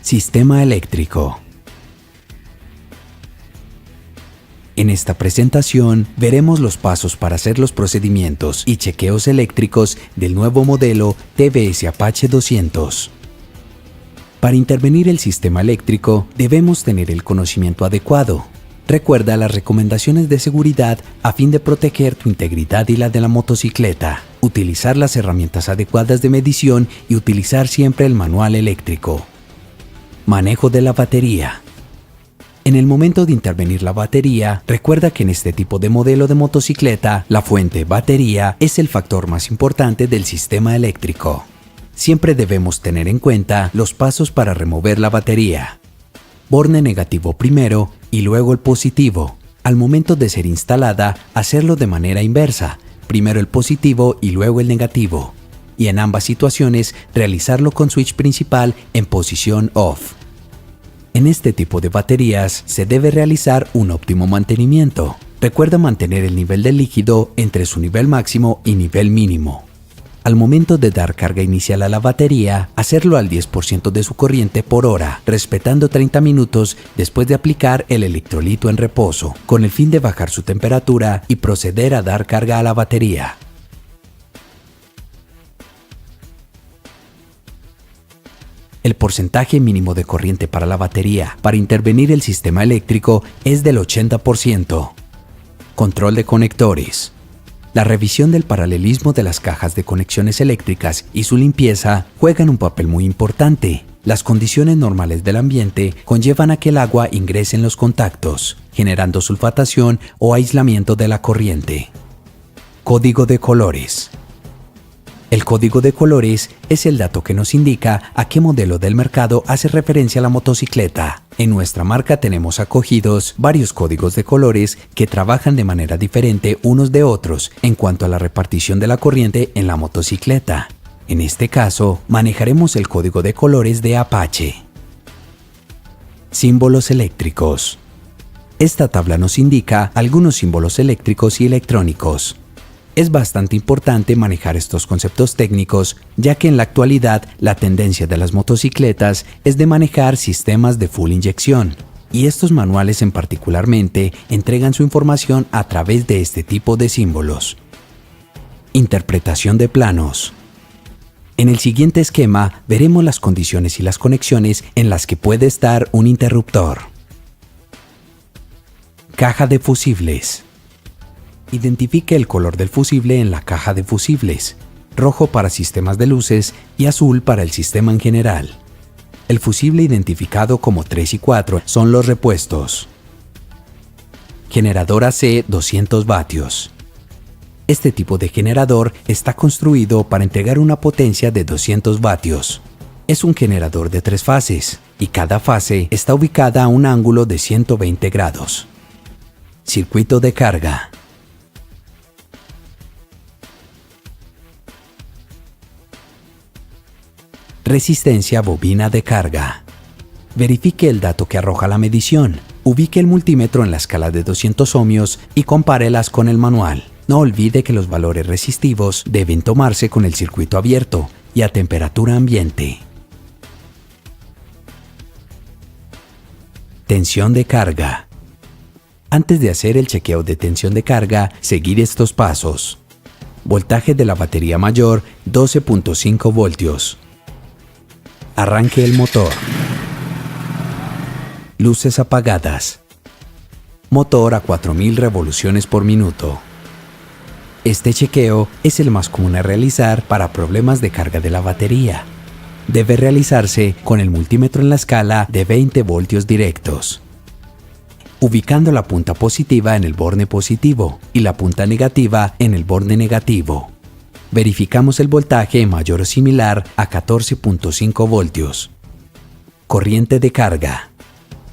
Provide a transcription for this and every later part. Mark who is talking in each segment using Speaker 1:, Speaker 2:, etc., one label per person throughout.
Speaker 1: Sistema eléctrico. En esta presentación veremos los pasos para hacer los procedimientos y chequeos eléctricos del nuevo modelo TVS Apache 200. Para intervenir el sistema eléctrico debemos tener el conocimiento adecuado. Recuerda las recomendaciones de seguridad a fin de proteger tu integridad y la de la motocicleta. Utilizar las herramientas adecuadas de medición y utilizar siempre el manual eléctrico. Manejo de la batería. En el momento de intervenir la batería, recuerda que en este tipo de modelo de motocicleta, la fuente batería es el factor más importante del sistema eléctrico. Siempre debemos tener en cuenta los pasos para remover la batería. Borne negativo primero y luego el positivo. Al momento de ser instalada, hacerlo de manera inversa, primero el positivo y luego el negativo. Y en ambas situaciones, realizarlo con switch principal en posición off. En este tipo de baterías se debe realizar un óptimo mantenimiento. Recuerda mantener el nivel del líquido entre su nivel máximo y nivel mínimo. Al momento de dar carga inicial a la batería, hacerlo al 10% de su corriente por hora, respetando 30 minutos después de aplicar el electrolito en reposo, con el fin de bajar su temperatura y proceder a dar carga a la batería. El porcentaje mínimo de corriente para la batería para intervenir el sistema eléctrico es del 80%. Control de conectores. La revisión del paralelismo de las cajas de conexiones eléctricas y su limpieza juegan un papel muy importante. Las condiciones normales del ambiente conllevan a que el agua ingrese en los contactos, generando sulfatación o aislamiento de la corriente. Código de colores. El código de colores es el dato que nos indica a qué modelo del mercado hace referencia la motocicleta. En nuestra marca tenemos acogidos varios códigos de colores que trabajan de manera diferente unos de otros en cuanto a la repartición de la corriente en la motocicleta. En este caso, manejaremos el código de colores de Apache. Símbolos eléctricos. Esta tabla nos indica algunos símbolos eléctricos y electrónicos. Es bastante importante manejar estos conceptos técnicos, ya que en la actualidad la tendencia de las motocicletas es de manejar sistemas de full inyección, y estos manuales en particularmente entregan su información a través de este tipo de símbolos. Interpretación de planos. En el siguiente esquema veremos las condiciones y las conexiones en las que puede estar un interruptor. Caja de fusibles. Identifique el color del fusible en la caja de fusibles, rojo para sistemas de luces y azul para el sistema en general. El fusible identificado como 3 y 4 son los repuestos. Generador AC 200 vatios. Este tipo de generador está construido para entregar una potencia de 200 vatios. Es un generador de 3 fases y cada fase está ubicada a un ángulo de 120 grados. Circuito de carga. Resistencia bobina de carga. Verifique el dato que arroja la medición. Ubique el multímetro en la escala de 200 ohmios y compárelas con el manual. No olvide que los valores resistivos deben tomarse con el circuito abierto y a temperatura ambiente. Tensión de carga. Antes de hacer el chequeo de tensión de carga, seguir estos pasos. Voltaje de la batería mayor, 12.5 voltios. Arranque el motor. Luces apagadas. Motor a 4000 revoluciones por minuto. Este chequeo es el más común a realizar para problemas de carga de la batería. Debe realizarse con el multímetro en la escala de 20 voltios directos. Ubicando la punta positiva en el borne positivo y la punta negativa en el borne negativo. Verificamos el voltaje mayor o similar a 14.5 voltios. Corriente de carga.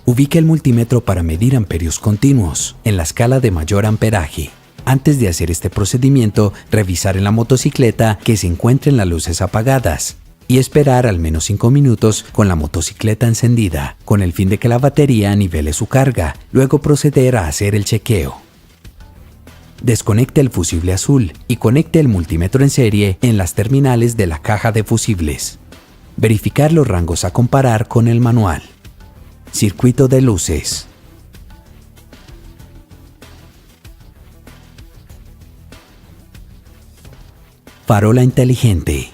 Speaker 1: Ubique el multímetro para medir amperios continuos en la escala de mayor amperaje. Antes de hacer este procedimiento, revisar en la motocicleta que se encuentren las luces apagadas y esperar al menos 5 minutos con la motocicleta encendida, con el fin de que la batería nivele su carga, luego proceder a hacer el chequeo. Desconecte el fusible azul y conecte el multímetro en serie en las terminales de la caja de fusibles. Verificar los rangos a comparar con el manual. Circuito de luces. Farola inteligente.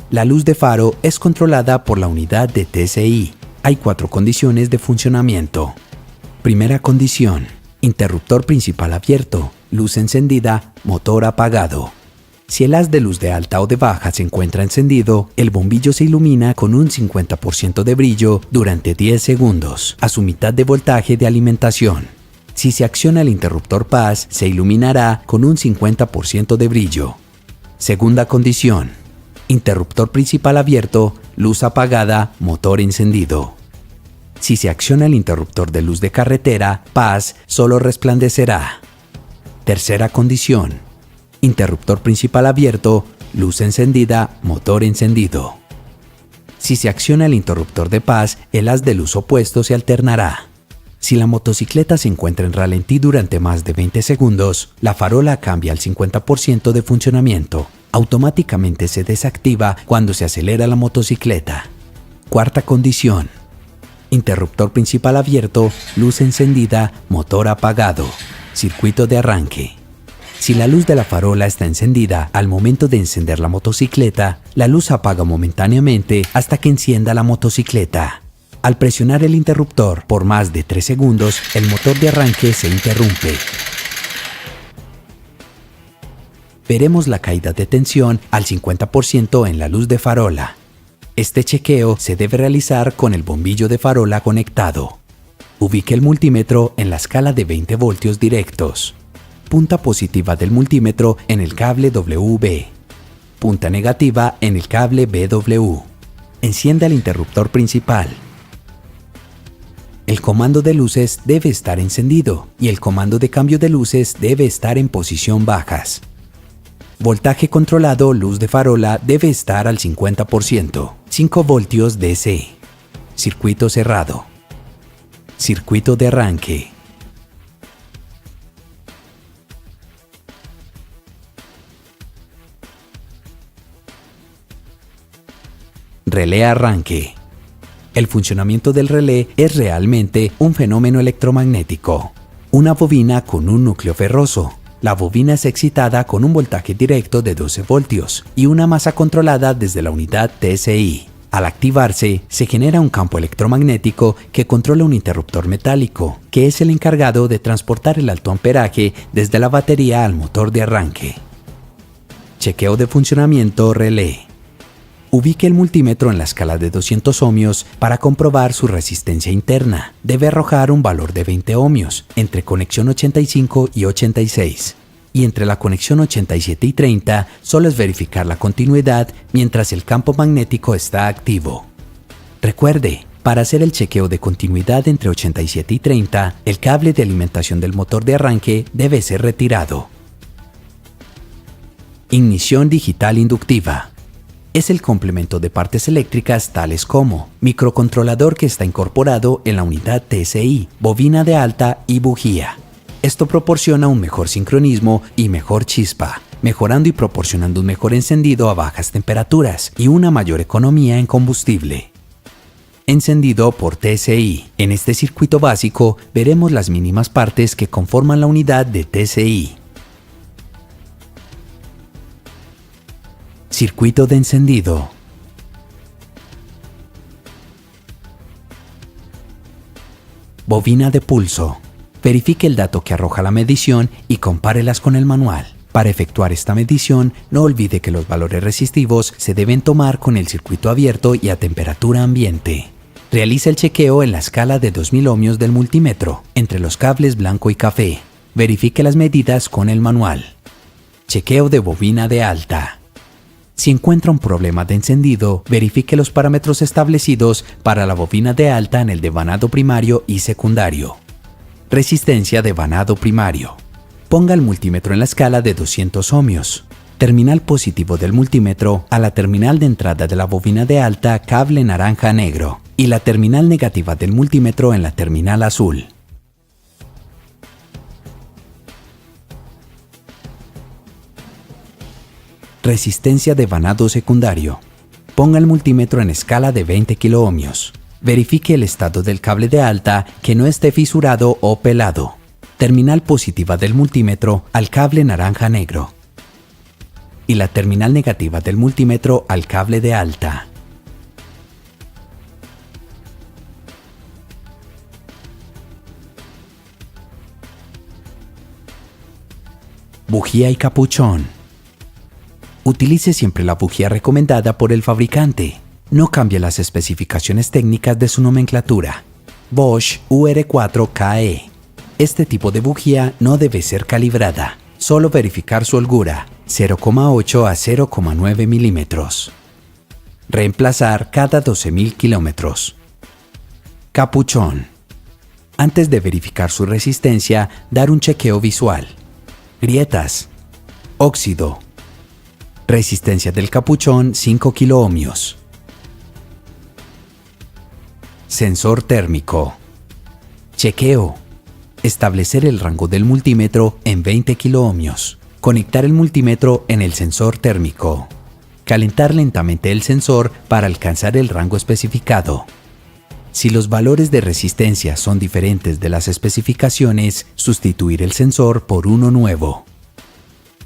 Speaker 1: La luz de faro es controlada por la unidad de TCI. Hay 4 condiciones de funcionamiento. Primera condición: interruptor principal abierto, luz encendida, motor apagado. Si el haz de luz de alta o de baja se encuentra encendido, el bombillo se ilumina con un 50% de brillo durante 10 segundos, a su mitad de voltaje de alimentación. Si se acciona el interruptor PAS, se iluminará con un 50% de brillo. Segunda condición: interruptor principal abierto, luz apagada, motor encendido. Si se acciona el interruptor de luz de carretera, PAS, solo resplandecerá. Tercera condición: interruptor principal abierto, luz encendida, motor encendido. Si se acciona el interruptor de PAS, el haz de luz opuesto se alternará. Si la motocicleta se encuentra en ralentí durante más de 20 segundos, la farola cambia al 50% de funcionamiento. Automáticamente se desactiva cuando se acelera la motocicleta. Cuarta condición: interruptor principal abierto, luz encendida, motor apagado. Circuito de arranque. Si la luz de la farola está encendida al momento de encender la motocicleta, la luz apaga momentáneamente hasta que encienda la motocicleta. Al presionar el interruptor por más de 3 segundos, el motor de arranque se interrumpe. Veremos la caída de tensión al 50% en la luz de farola. Este chequeo se debe realizar con el bombillo de farola conectado. Ubique el multímetro en la escala de 20 voltios directos. Punta positiva del multímetro en el cable WB. Punta negativa en el cable BW. Encienda el interruptor principal. El comando de luces debe estar encendido y el comando de cambio de luces debe estar en posición bajas. Voltaje controlado luz de farola debe estar al 50%, 5 voltios DC. Circuito cerrado. Circuito de arranque. Relé arranque. El funcionamiento del relé es realmente un fenómeno electromagnético. Una bobina con un núcleo ferroso. La bobina es excitada con un voltaje directo de 12 voltios y una masa controlada desde la unidad TSI. Al activarse, se genera un campo electromagnético que controla un interruptor metálico, que es el encargado de transportar el alto amperaje desde la batería al motor de arranque. Chequeo de funcionamiento relé. Ubique el multímetro en la escala de 200 ohmios para comprobar su resistencia interna. Debe arrojar un valor de 20 ohmios entre conexión 85 y 86. Y entre la conexión 87 y 30 solo es verificar la continuidad mientras el campo magnético está activo. Recuerde, para hacer el chequeo de continuidad entre 87 y 30, el cable de alimentación del motor de arranque debe ser retirado. Ignición digital inductiva. Es el complemento de partes eléctricas tales como microcontrolador que está incorporado en la unidad TSI, bobina de alta y bujía. Esto proporciona un mejor sincronismo y mejor chispa, mejorando y proporcionando un mejor encendido a bajas temperaturas y una mayor economía en combustible. Encendido por TSI. En este circuito básico veremos las mínimas partes que conforman la unidad de TSI. Circuito de encendido. Bobina de pulso. Verifique el dato que arroja la medición y compárelas con el manual. Para efectuar esta medición, no olvide que los valores resistivos se deben tomar con el circuito abierto y a temperatura ambiente. Realice el chequeo en la escala de 2000 ohmios del multímetro, entre los cables blanco y café. Verifique las medidas con el manual. Chequeo de bobina de alta. Si encuentra un problema de encendido, verifique los parámetros establecidos para la bobina de alta en el devanado primario y secundario. Resistencia de vanado primario. Ponga el multímetro en la escala de 200 ohmios. Terminal positivo del multímetro a la terminal de entrada de la bobina de alta cable naranja-negro y la terminal negativa del multímetro en la terminal azul. Resistencia de vanado secundario. Ponga el multímetro en escala de 20 kiloohmios. Verifique el estado del cable de alta, que no esté fisurado o pelado. Terminal positiva del multímetro al cable naranja-negro. Y la terminal negativa del multímetro al cable de alta. Bujía y capuchón. Utilice siempre la bujía recomendada por el fabricante. No cambie las especificaciones técnicas de su nomenclatura. Bosch UR4KE. Este tipo de bujía no debe ser calibrada. Solo verificar su holgura, 0,8 a 0,9 milímetros. Reemplazar cada 12.000 kilómetros. Capuchón. Antes de verificar su resistencia, dar un chequeo visual. Grietas. Óxido. Resistencia del capuchón 5 kiloohmios. Sensor térmico. Chequeo. Establecer el rango del multímetro en 20 kiloohmios. Conectar el multímetro en el sensor térmico. Calentar lentamente el sensor para alcanzar el rango especificado. Si los valores de resistencia son diferentes de las especificaciones, sustituir el sensor por uno nuevo.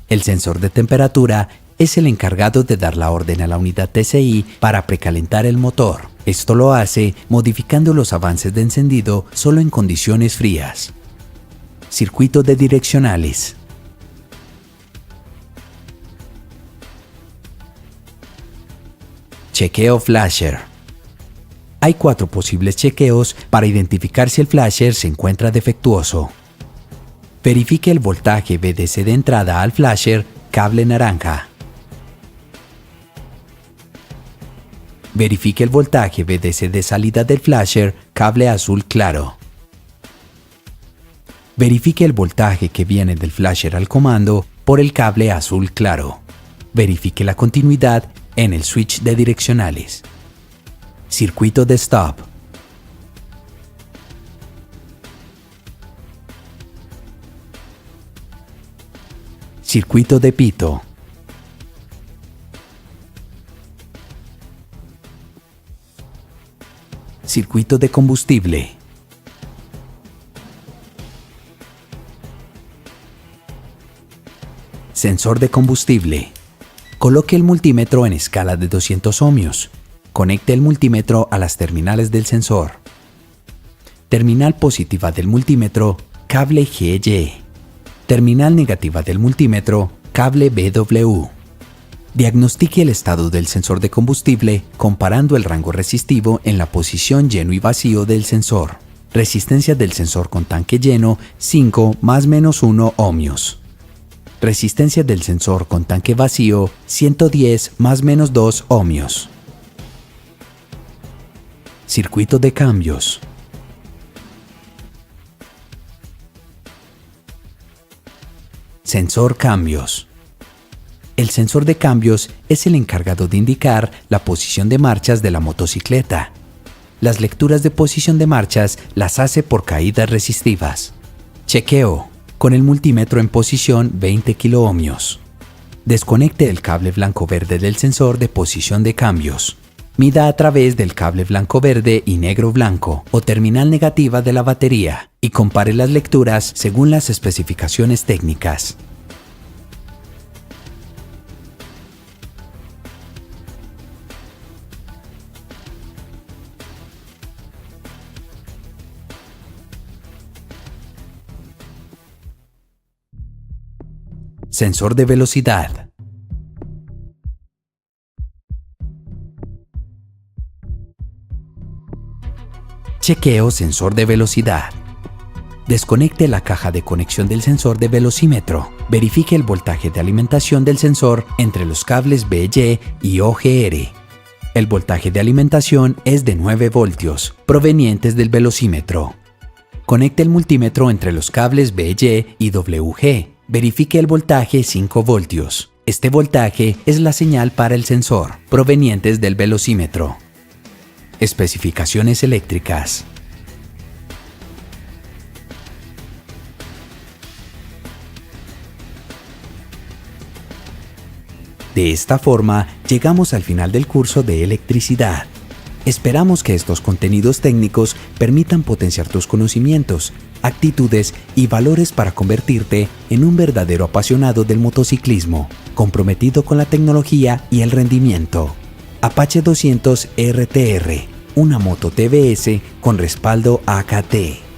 Speaker 1: El sensor de temperatura es el encargado de dar la orden a la unidad TCI para precalentar el motor. Esto lo hace modificando los avances de encendido solo en condiciones frías. Circuito de direccionales. Chequeo flasher. Hay 4 posibles chequeos para identificar si el flasher se encuentra defectuoso. Verifique el voltaje VDC de entrada al flasher, cable naranja. Verifique el voltaje VDC de salida del flasher, cable azul claro. Verifique el voltaje que viene del flasher al comando por el cable azul claro. Verifique la continuidad en el switch de direccionales. Circuito de stop. Circuito de pito. Circuito de combustible. Sensor de combustible. Coloque el multímetro en escala de 200 ohmios. Conecte el multímetro a las terminales del sensor. Terminal positiva del multímetro, cable GY. Terminal negativa del multímetro, cable BW. Diagnostique el estado del sensor de combustible comparando el rango resistivo en la posición lleno y vacío del sensor. Resistencia del sensor con tanque lleno 5 más menos 1 ohmios. Resistencia del sensor con tanque vacío 110 más menos 2 ohmios. Circuito de cambios. Sensor cambios. El sensor de cambios es el encargado de indicar la posición de marchas de la motocicleta. Las lecturas de posición de marchas las hace por caídas resistivas. Chequeo. Con el multímetro en posición 20 kiloohmios. Desconecte el cable blanco-verde del sensor de posición de cambios. Mida a través del cable blanco-verde y negro-blanco o terminal negativa de la batería y compare las lecturas según las especificaciones técnicas. Sensor de velocidad. Chequeo sensor de velocidad. Desconecte la caja de conexión del sensor de velocímetro. Verifique el voltaje de alimentación del sensor entre los cables BY y OGR. El voltaje de alimentación es de 9 voltios, provenientes del velocímetro. Conecte el multímetro entre los cables BY y WG. Verifique el voltaje 5 voltios. Este voltaje es la señal para el sensor, provenientes del velocímetro. Especificaciones eléctricas. De esta forma, llegamos al final del curso de electricidad. Esperamos que estos contenidos técnicos permitan potenciar tus conocimientos, actitudes y valores para convertirte en un verdadero apasionado del motociclismo, comprometido con la tecnología y el rendimiento. Apache 200 RTR, una moto TVS con respaldo AKT.